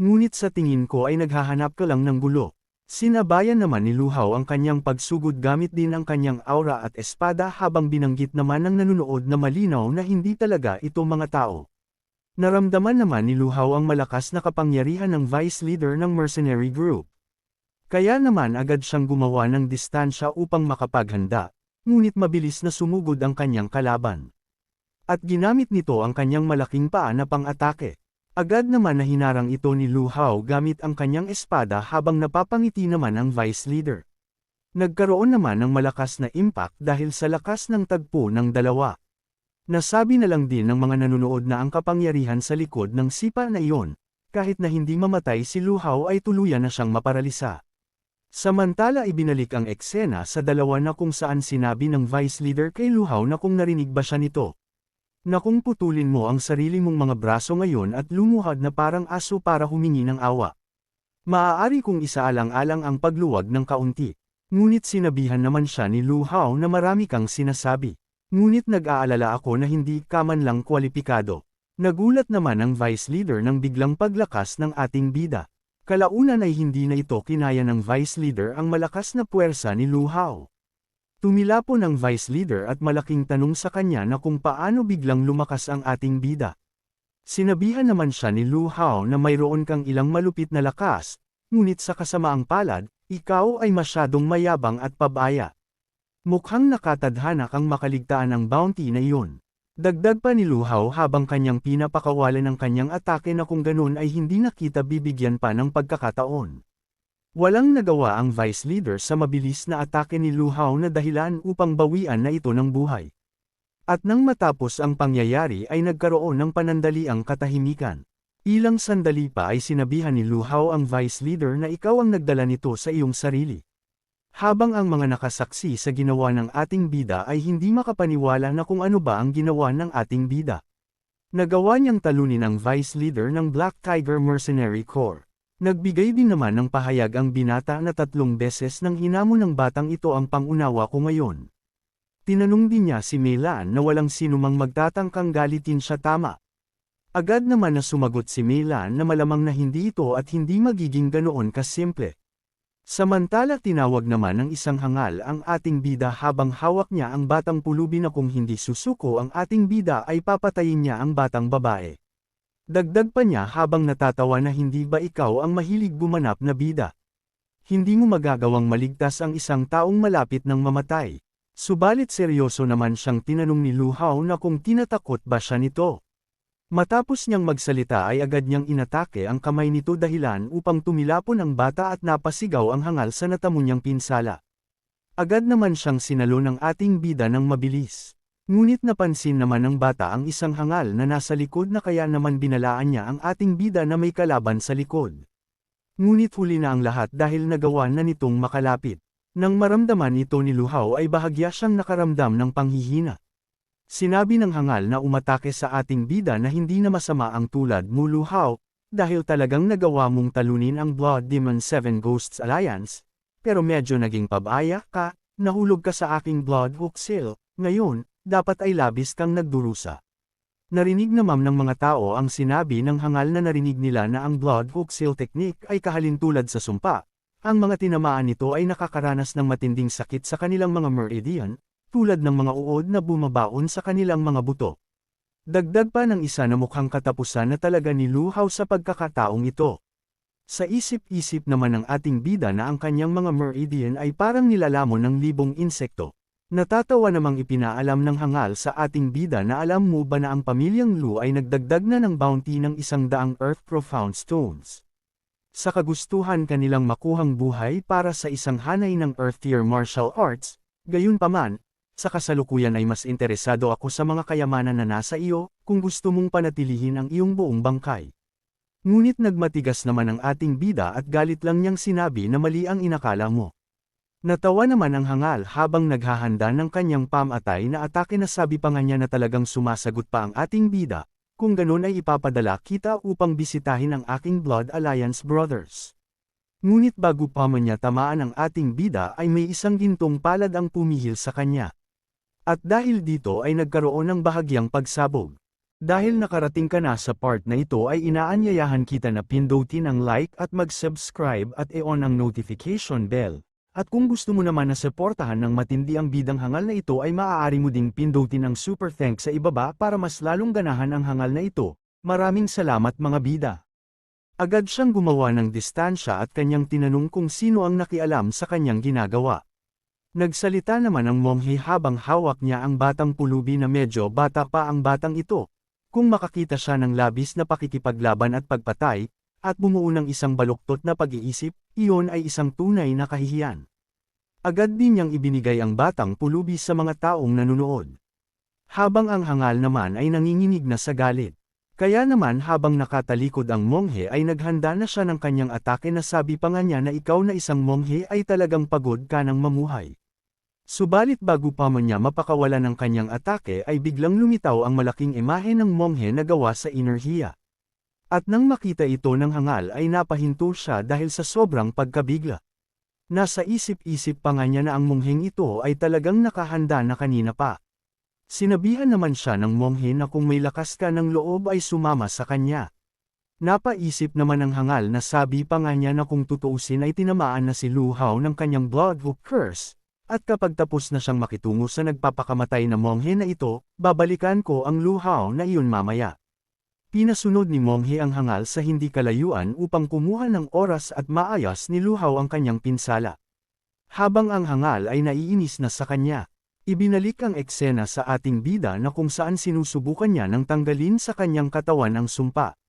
Ngunit sa tingin ko ay naghahanap ka lang ng gulo. Sinabayan naman ni Luhao ang kanyang pagsugod gamit din ang kanyang aura at espada habang binanggit naman ng nanunood na malinaw na hindi talaga ito mga tao. Naramdaman naman ni Luhao ang malakas na kapangyarihan ng vice leader ng mercenary group. Kaya naman agad siyang gumawa ng distansya upang makapaghanda, ngunit mabilis na sumugod ang kanyang kalaban. At ginamit nito ang kanyang malaking paa na pang-atake. Agad naman na hinarang ito ni Luhao gamit ang kanyang espada habang napapangiti naman ang vice leader. Nagkaroon naman ng malakas na impact dahil sa lakas ng tagpo ng dalawa. Nasabi na lang din ng mga nanonood na ang kapangyarihan sa likod ng sipa na iyon, kahit na hindi mamatay si Luhao ay tuluyan na siyang maparalisa. Samantala ibinalik ang eksena sa dalawa na kung saan sinabi ng vice leader kay Luhao na kung narinig ba siya nito. Na kung putulin mo ang sarili mong mga braso ngayon at lumuhad na parang aso para humingi ng awa. Maaari kung isaalang-alang ang pagluwag ng kaunti. Ngunit sinabihan naman siya ni Luhao na marami kang sinasabi. Ngunit nag-aalala ako na hindi ka man lang kwalipikado. Nagulat naman ang vice leader ng biglang paglakas ng ating bida. Kalaunan ay hindi na ito kinaya ng vice leader ang malakas na puwersa ni Luhao. Tumilapon ang vice leader at malaking tanong sa kanya na kung paano biglang lumakas ang ating bida. Sinabihan naman siya ni Luhao na mayroon kang ilang malupit na lakas, ngunit sa kasamaang palad, ikaw ay masyadong mayabang at pabaya. Mukhang nakatadhana kang makaligtaan ng bounty na iyon. Dagdag pa ni Luhao habang kanyang pinapakawalan ng kanyang atake na kung ganun ay hindi nakita bibigyan pa ng pagkakataon. Walang nagawa ang vice leader sa mabilis na atake ni Luhao na dahilan upang bawian na ito ng buhay. At nang matapos ang pangyayari ay nagkaroon ng panandaliang katahimikan. Ilang sandali pa ay sinabihan ni Luhao ang vice leader na ikaw ang nagdala nito sa iyong sarili. Habang ang mga nakasaksi sa ginawa ng ating bida ay hindi makapaniwala na kung ano ba ang ginawa ng ating bida. Nagawa niyang talunin ang vice leader ng Black Tiger Mercenary Corps. Nagbigay din naman ng pahayag ang binata na 3 beses nang hinamon ng batang ito ang pangunawa ko ngayon. Tinanong din niya si Meilan na walang sinumang magtatangkang galitin siya tama. Agad naman na sumagot si Meilan na malamang na hindi ito at hindi magiging ganoon kasimple. Samantala tinawag naman ng isang hangal ang ating bida habang hawak niya ang batang pulubi na kung hindi susuko ang ating bida ay papatayin niya ang batang babae. Dagdag pa niya habang natatawa na hindi ba ikaw ang mahilig gumanap na bida? Hindi mo magagawang maligtas ang isang taong malapit ng mamatay. Subalit seryoso naman siyang tinanong ni Lu Hao na kung tinatakot ba siya nito. Matapos niyang magsalita ay agad niyang inatake ang kamay nito dahilan upang tumilapon ang bata at napasigaw ang hangal sa natamo niyang pinsala. Agad naman siyang sinalo ng ating bida ng mabilis. Ngunit napansin naman ng bata ang isang hangal na nasa likod na kaya naman binalaan niya ang ating bida na may kalaban sa likod. Ngunit huli na ang lahat dahil nagawa na nitong makalapit. Nang maramdaman ito ni Lu Hao ay bahagya siyang nakaramdam ng panghihina. Sinabi ng hangal na umatake sa ating bida na hindi na masama ang tulad mo Lu Hao, dahil talagang nagawa mong talunin ang Blood Demon 7 Ghosts Alliance, pero medyo naging pabaya ka, nahulog ka sa aking Blood Hook Seal, ngayon, dapat ay labis kang nagdurusa. Narinig naman ng mga tao ang sinabi ng hangal na narinig nila na ang Blood Hook Seal technique ay kahalintulad sa sumpa. Ang mga tinamaan nito ay nakakaranas ng matinding sakit sa kanilang mga meridian, tulad ng mga uod na bumabaon sa kanilang mga buto. Dagdag pa ng isa na mukhang katapusan na talaga ni Lu Hao sa pagkakataong ito. Sa isip-isip naman ng ating bida na ang kanyang mga meridian ay parang nilalamon ng libong insekto. Natatawa namang ipinaalam ng hangal sa ating bida na alam mo ba na ang pamilyang Lu ay nagdagdag na ng bounty ng 100 Earth Profound Stones. Sa kagustuhan kanilang makuhang buhay para sa isang hanay ng Earth Tier Martial Arts, gayunpaman, sa kasalukuyan ay mas interesado ako sa mga kayamanan na nasa iyo, kung gusto mong panatilihin ang iyong buong bangkay. Ngunit nagmatigas naman ang ating bida at galit lang niyang sinabi na mali ang inakala mo. Natawa naman ang hangal habang naghahanda ng kanyang pamatay na atake na sabi pa nga niya na talagang sumasagot pa ang ating bida, kung ganun ay ipapadala kita upang bisitahin ang aking Blood Alliance brothers. Ngunit bago pa man niya tamaan ang ating bida ay may isang gintong palad ang pumihil sa kanya. At dahil dito ay nagkaroon ng bahagyang pagsabog. Dahil nakarating ka na sa part na ito ay inaanyayahan kita na pindutin ang like at mag-subscribe at i-on ang notification bell. At kung gusto mo naman na suportahan ng matindi ang bidang hangal na ito ay maaari mo ding pindutin ang super thanks sa ibaba para mas lalong ganahan ang hangal na ito. Maraming salamat mga bida. Agad siyang gumawa ng distansya at kanyang tinanong kung sino ang nakialam sa kanyang ginagawa. Nagsalita naman ang monghe habang hawak niya ang batang pulubi na medyo bata pa ang batang ito. Kung makakita siya ng labis na pakikipaglaban at pagpatay, at bumuo ng isang baluktot na pag-iisip, iyon ay isang tunay na kahihiyan. Agad din niyang ibinigay ang batang pulubi sa mga taong nanunood. Habang ang hangal naman ay nanginginig na sa galit. Kaya naman habang nakatalikod ang monghe ay naghanda na siya ng kanyang atake na sabi pa nga niya na ikaw na isang monghe ay talagang pagod ka ng mamuhay. Subalit bago pa man niya mapakawala ng kanyang atake ay biglang lumitaw ang malaking imahe ng monghe na gawa sa enerhiya. At nang makita ito ng hangal ay napahinto siya dahil sa sobrang pagkabigla. Nasa isip-isip pa nga niya na ang mongheng ito ay talagang nakahanda na kanina pa. Sinabihan naman siya ng monghe na kung may lakas ka ng loob ay sumama sa kanya. Napaisip naman ng hangal na sabi pa nga niya na kung tutuusin ay tinamaan na si Lu Hao ng kanyang Blood Hook Curse, at kapag tapos na siyang makitungo sa nagpapakamatay na monghe na ito, babalikan ko ang Lu Hao na iyon mamaya. Pinasunod ni monghe ang hangal sa hindi kalayuan upang kumuha ng oras at maayos ni Lu Hao ang kanyang pinsala. Habang ang hangal ay naiinis na sa kanya, ibinalik ang eksena sa ating bida na kung saan sinusubukan niya nang tanggalin sa kanyang katawan ang sumpa.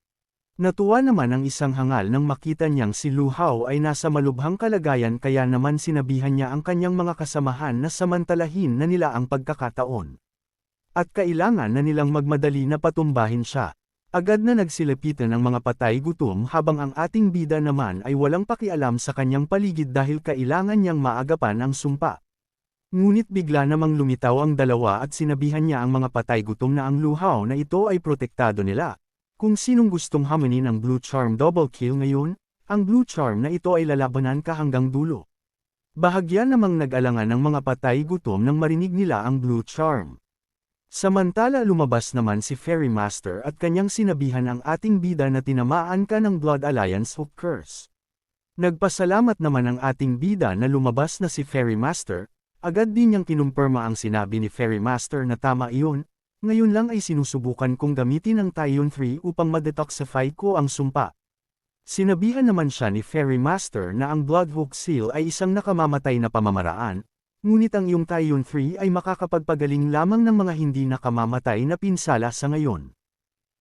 Natuwa naman ang isang hangal nang makita niyang si Lu Hao ay nasa malubhang kalagayan kaya naman sinabihan niya ang kanyang mga kasamahan na samantalahin na nila ang pagkakataon. At kailangan na nilang magmadali na patumbahin siya. Agad na nagsilapitan ang mga patay gutom habang ang ating bida naman ay walang pakialam sa kanyang paligid dahil kailangan niyang maagapan ang sumpa. Ngunit bigla namang lumitaw ang dalawa at sinabihan niya ang mga patay gutom na ang Lu Hao na ito ay protektado nila. Kung sinong gustong hamunin ang Blue Charm Double Kill ngayon, ang Blue Charm na ito ay lalabanan ka hanggang dulo. Bahagya namang nag-alangan ng mga patay gutom nang marinig nila ang Blue Charm. Samantala lumabas naman si Fairy Master at kanyang sinabihan ang ating bida na tinamaan ka ng Blood Alliance Hook Curse. Nagpasalamat naman ang ating bida na lumabas na si Fairy Master, agad din niyang kinumpirma ang sinabi ni Fairy Master na tama iyon, ngayon lang ay sinusubukan kong gamitin ang Taiyon 3 upang ma-detoxify ko ang sumpa. Sinabihan naman siya ni Fairy Master na ang Bloodhook Seal ay isang nakamamatay na pamamaraan, ngunit ang iyong Taiyon 3 ay makakapagpagaling lamang ng mga hindi nakamamatay na pinsala sa ngayon.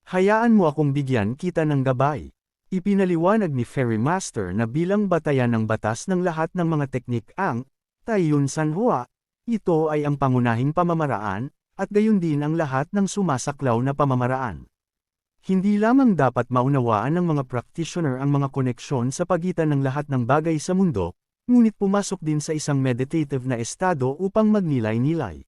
Hayaan mo akong bigyan kita ng gabay. Ipinaliwanag ni Fairy Master na bilang batayan ng batas ng lahat ng mga teknik ang Taiyon Sanhua, ito ay ang pangunahing pamamaraan, at gayon din ang lahat ng sumasaklaw na pamamaraan. Hindi lamang dapat maunawaan ng mga practitioner ang mga koneksyon sa pagitan ng lahat ng bagay sa mundo, ngunit pumasok din sa isang meditative na estado upang magnilay-nilay.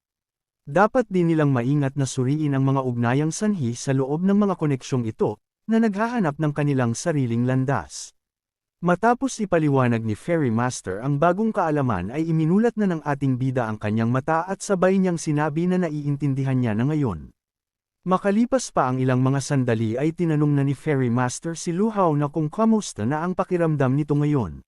Dapat din nilang maingat na suriin ang mga ugnayang sanhi sa loob ng mga koneksyong ito, na naghahanap ng kanilang sariling landas. Matapos ipaliwanag ni Fairy Master ang bagong kaalaman ay iminulat na ng ating bida ang kanyang mata at sabay niyang sinabi na naiintindihan niya na ngayon. Makalipas pa ang ilang mga sandali ay tinanong na ni Fairy Master si Lu Hao na kung kamusta na ang pakiramdam nito ngayon.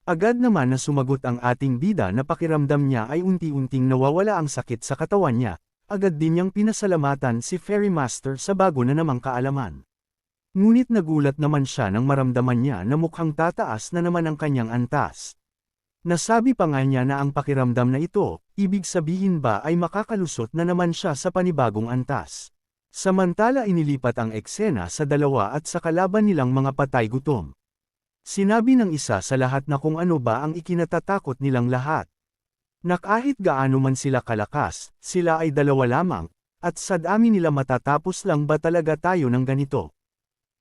Agad naman na sumagot ang ating bida na pakiramdam niya ay unti-unting nawawala ang sakit sa katawan niya, agad din niyang pinasalamatan si Fairy Master sa bago na namang kaalaman. Ngunit nagulat naman siya nang maramdaman niya na mukhang tataas na naman ang kanyang antas. Nasabi pa nga niya na ang pakiramdam na ito, ibig sabihin ba ay makakalusot na naman siya sa panibagong antas. Samantala inilipat ang eksena sa dalawa at sa kalaban nilang mga patay gutom. Sinabi ng isa sa lahat na kung ano ba ang ikinatatakot nilang lahat. Na kahit gaano man sila kalakas, sila ay dalawa lamang, at sa dami nila matatapos lang ba talaga tayo ng ganito.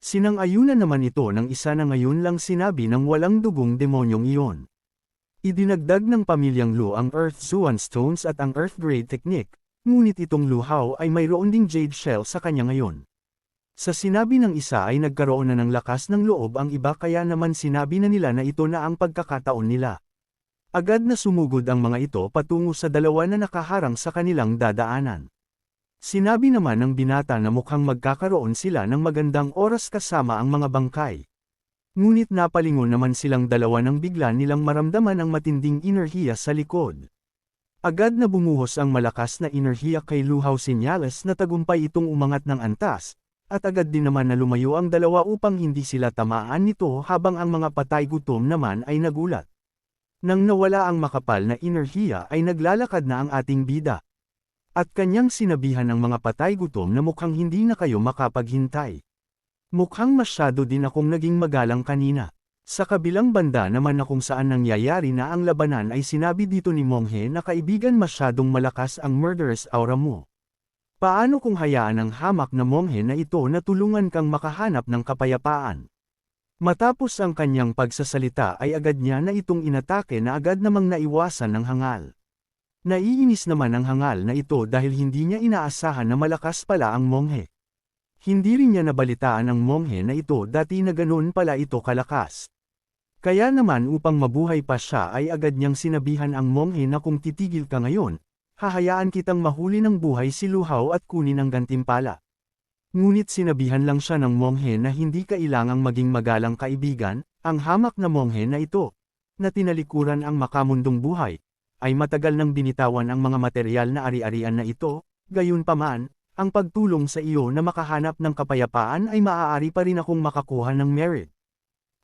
Sinang-ayunan naman ito ng isa na ngayon lang sinabi ng walang dugong demonyong iyon. Idinagdag ng pamilyang Lu ang Earth Zuan Stones at ang Earth Grade Technique, ngunit itong Lu Hao ay mayroon ding Jade Shell sa kanya ngayon. Sa sinabi ng isa ay nagkaroon na ng lakas ng loob ang iba kaya naman sinabi na nila na ito na ang pagkakataon nila. Agad na sumugod ang mga ito patungo sa dalawa na nakaharang sa kanilang dadaanan. Sinabi naman ng binata na mukhang magkakaroon sila ng magandang oras kasama ang mga bangkay. Ngunit napalingon naman silang dalawa nang bigla nilang maramdaman ang matinding enerhiya sa likod. Agad na bumuhos ang malakas na enerhiya kay Lu Hao senyales na tagumpay itong umangat ng antas, at agad din naman na lumayo ang dalawa upang hindi sila tamaan nito habang ang mga patay gutom naman ay nagulat. Nang nawala ang makapal na enerhiya ay naglalakad na ang ating bida. At kanyang sinabihan ng mga patay gutom na mukhang hindi na kayo makapaghintay. Mukhang masyado din akong naging magalang kanina. Sa kabilang banda naman na kung saan nangyayari na ang labanan ay sinabi dito ni Monghe na kaibigan masyadong malakas ang murderous aura mo. Paano kung hayaan ang hamak na Monghe na ito na tulungan kang makahanap ng kapayapaan? Matapos ang kanyang pagsasalita ay agad niya na itong inatake na agad namang naiwasan ng hangal. Naiinis naman ang hangal na ito dahil hindi niya inaasahan na malakas pala ang Monghe. Hindi rin niya nabalitaan ang Monghe na ito dati na ganun pala ito kalakas. Kaya naman upang mabuhay pa siya ay agad niyang sinabihan ang Monghe na kung titigil ka ngayon, hahayaan kitang mahuli ng buhay si Lu Hao at kunin ang gantimpala. Ngunit sinabihan lang siya ng Monghe na hindi kailangang maging magalang kaibigan, ang hamak na Monghe na ito, na tinalikuran ang makamundong buhay, ay matagal nang binitawan ang mga materyal na ari-arian na ito, gayunpaman, ang pagtulong sa iyo na makahanap ng kapayapaan ay maaari pa rin akong makakuha ng merit.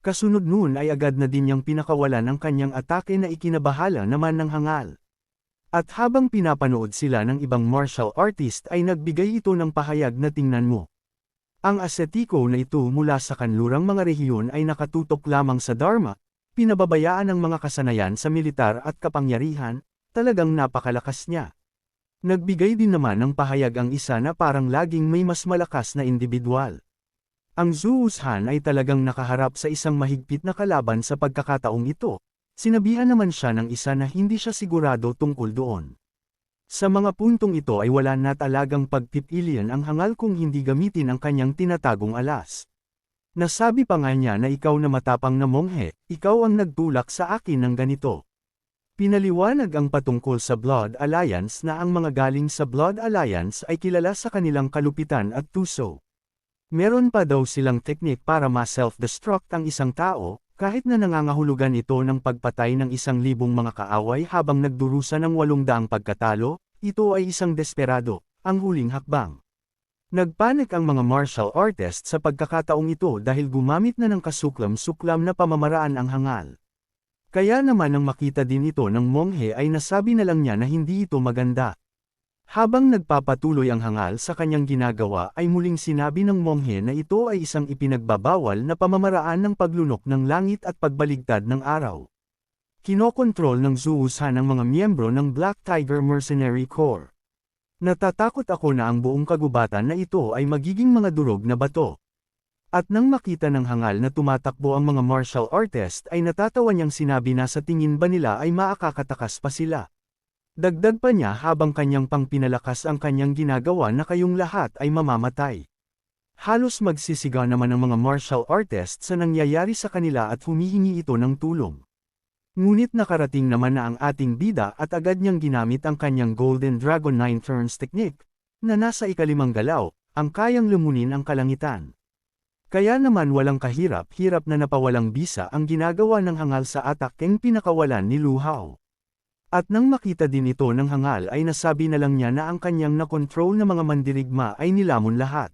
Kasunod nun ay agad na din niyang pinakawalan ang kanyang atake na ikinabahala naman ng hangal. At habang pinapanood sila ng ibang martial artist ay nagbigay ito ng pahayag na tingnan mo. Ang asetiko na ito mula sa kanlurang mga rehiyon ay nakatutok lamang sa Dharma, pinababayaan ang mga kasanayan sa militar at kapangyarihan, talagang napakalakas niya. Nagbigay din naman ng pahayag ang isa na parang laging may mas malakas na individual. Ang Zuushan ay talagang nakaharap sa isang mahigpit na kalaban sa pagkakataong ito. Sinabihan naman siya ng isa na hindi siya sigurado tungkol doon. Sa mga puntong ito ay wala na talagang pagpipilian ang hangal kung hindi gamitin ang kanyang tinatagong alas. Nasabi pa nga niya na ikaw na matapang na monghe, ikaw ang nagtulak sa akin ng ganito. Pinaliwanag ang patungkol sa Blood Alliance na ang mga galing sa Blood Alliance ay kilala sa kanilang kalupitan at tuso. Meron pa daw silang teknik para ma-self-destruct ang isang tao, kahit na nangangahulugan ito ng pagpatay ng 1,000 mga kaaway habang nagdurusa ng 800 pagkatalo, ito ay isang desperado, ang huling hakbang. Nagpanik ang mga martial artists sa pagkakataong ito dahil gumamit na ng kasuklam-suklam na pamamaraan ang hangal. Kaya naman nang makita din ito ng monghe ay nasabi na lang niya na hindi ito maganda. Habang nagpapatuloy ang hangal sa kanyang ginagawa ay muling sinabi ng monghe na ito ay isang ipinagbabawal na pamamaraan ng paglunok ng langit at pagbaligtad ng araw. Kinokontrol ng Zuuzhan ang mga miyembro ng Black Tiger Mercenary Corps. Natatakot ako na ang buong kagubatan na ito ay magiging mga durog na bato. At nang makita ng hangal na tumatakbo ang mga martial artist ay natatawa niyang sinabi na sa tingin ba nila ay maakakatakas pa sila. Dagdag pa niya habang kanyang pangpinalakas ang kanyang ginagawa na kayong lahat ay mamamatay. Halos magsisigaw naman ang mga martial artist sa nangyayari sa kanila at humihingi ito ng tulong. Ngunit nakarating naman na ang ating bida at agad niyang ginamit ang kanyang Golden Dragon 9 turns technique, na nasa ikalimang galaw, ang kayang lumunin ang kalangitan. Kaya naman walang kahirap-hirap na napawalang bisa ang ginagawa ng hangal sa atakeng pinakawalan ni Lu Hao. At nang makita din ito ng hangal ay nasabi na lang niya na ang kanyang nakontrol na mga mandirigma ay nilamon lahat.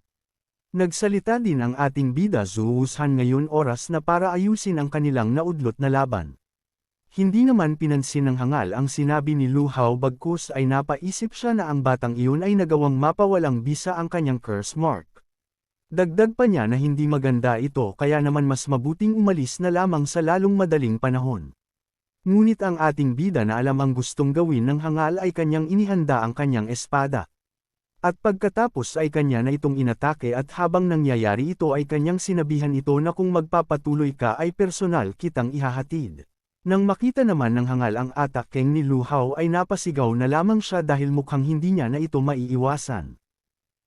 Nagsalita din ang ating bida Zuuzhan ngayon oras na para ayusin ang kanilang naudlot na laban. Hindi naman pinansin ng hangal ang sinabi ni Lu Hao bagkus ay napaisip siya na ang batang iyon ay nagawang mapawalang bisa ang kanyang curse mark. Dagdag pa niya na hindi maganda ito kaya naman mas mabuting umalis na lamang sa lalong madaling panahon. Ngunit ang ating bida na alam ang gustong gawin ng hangal ay kanyang inihanda ang kanyang espada. At pagkatapos ay kanya na itong inatake at habang nangyayari ito ay kanyang sinabihan ito na kung magpapatuloy ka ay personal kitang ihahatid. Nang makita naman ng hangal ang atakeng ni Lu Hao ay napasigaw na lamang siya dahil mukhang hindi niya na ito maiiwasan.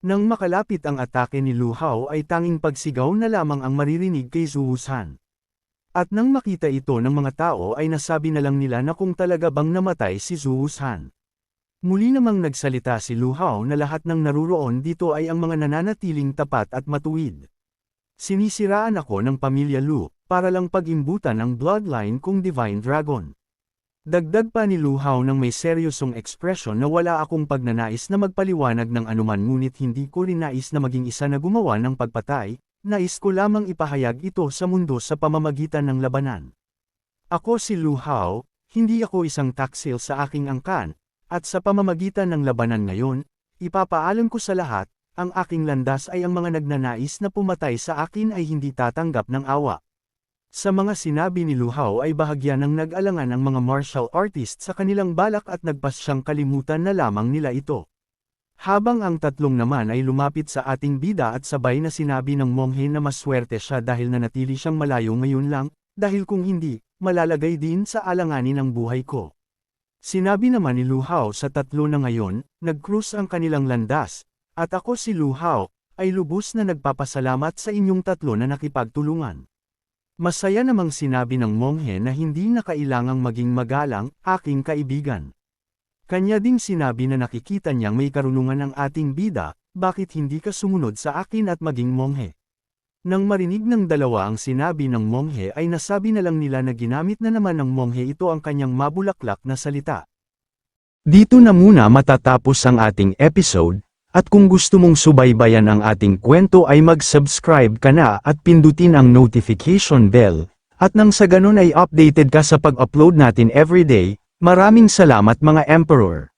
Nang makalapit ang atake ni Lu Hao ay tanging pagsigaw na lamang ang maririnig kay Zuuzhan. At nang makita ito ng mga tao ay nasabi na lang nila na kung talaga bang namatay si Zuuzhan. Muli namang nagsalita si Lu Hao na lahat ng naruroon dito ay ang mga nananatiling tapat at matuwid. Sinisiraan ako ng pamilya Lu, para lang pag-imbutan ang bloodline kong Divine Dragon. Dagdag pa ni Lu Hao ng may seryosong ekspresyon na wala akong pagnanais na magpaliwanag ng anuman ngunit hindi ko rin nais na maging isa na gumawa ng pagpatay, nais ko lamang ipahayag ito sa mundo sa pamamagitan ng labanan. Ako si Lu Hao, hindi ako isang taksil sa aking angkan, at sa pamamagitan ng labanan ngayon, ipapaalam ko sa lahat, ang aking landas ay ang mga nagnanais na pumatay sa akin ay hindi tatanggap ng awa. Sa mga sinabi ni Lu Hao ay bahagya ng nag-alangan ang mga martial artists sa kanilang balak at nagpasyang kalimutan na lamang nila ito. Habang ang tatlong naman ay lumapit sa ating bida at sabay na sinabi ng monghe na maswerte siya dahil nanatili siyang malayo ngayon lang, dahil kung hindi, malalagay din sa alanganin ang buhay ko. Sinabi naman ni Lu Hao sa tatlo na ngayon, nag-cruise ang kanilang landas, at ako si Lu Hao, ay lubos na nagpapasalamat sa inyong tatlo na nakipagtulungan. Masaya namang sinabi ng monghe na hindi na kailangang maging magalang, aking kaibigan. Kanya ding sinabi na nakikita niyang may karunungan ang ating bida, bakit hindi ka sumunod sa akin at maging monghe? Nang marinig ng dalawa ang sinabi ng monghe ay nasabi na lang nila na ginamit na naman ng monghe ito ang kanyang mabulaklak na salita. Dito na muna matatapos ang ating episode. At kung gusto mong subaybayan ang ating kwento ay mag-subscribe ka na at pindutin ang notification bell, at nang sa ganun ay updated ka sa pag-upload natin everyday. Maraming salamat mga Emperor!